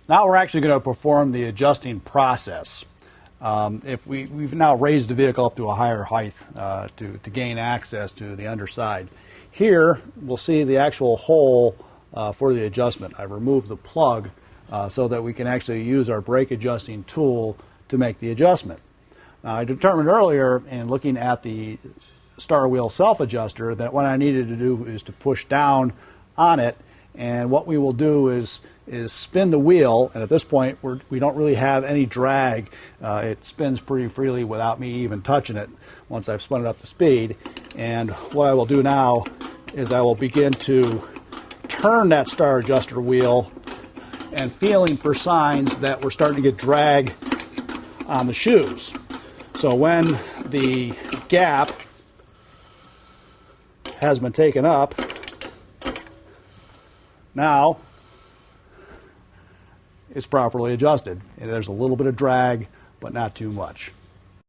Now we're actually going to perform the adjusting process. If we've now raised the vehicle up to a higher height to gain access to the underside. Here we'll see the actual hole for the adjustment. I removed the plug so that we can actually use our brake adjusting tool to make the adjustment. I determined earlier in looking at the star wheel self-adjuster that what I needed to do is to push down on it, and what we will do is spin the wheel, and at this point we don't really have any drag. It spins pretty freely without me even touching it once I've spun it up to speed. And what I will do now is I will begin to turn that star adjuster wheel and feeling for signs that we're starting to get drag on the shoes. So when the gap has been taken up, now it's properly adjusted. And there's a little bit of drag, but not too much.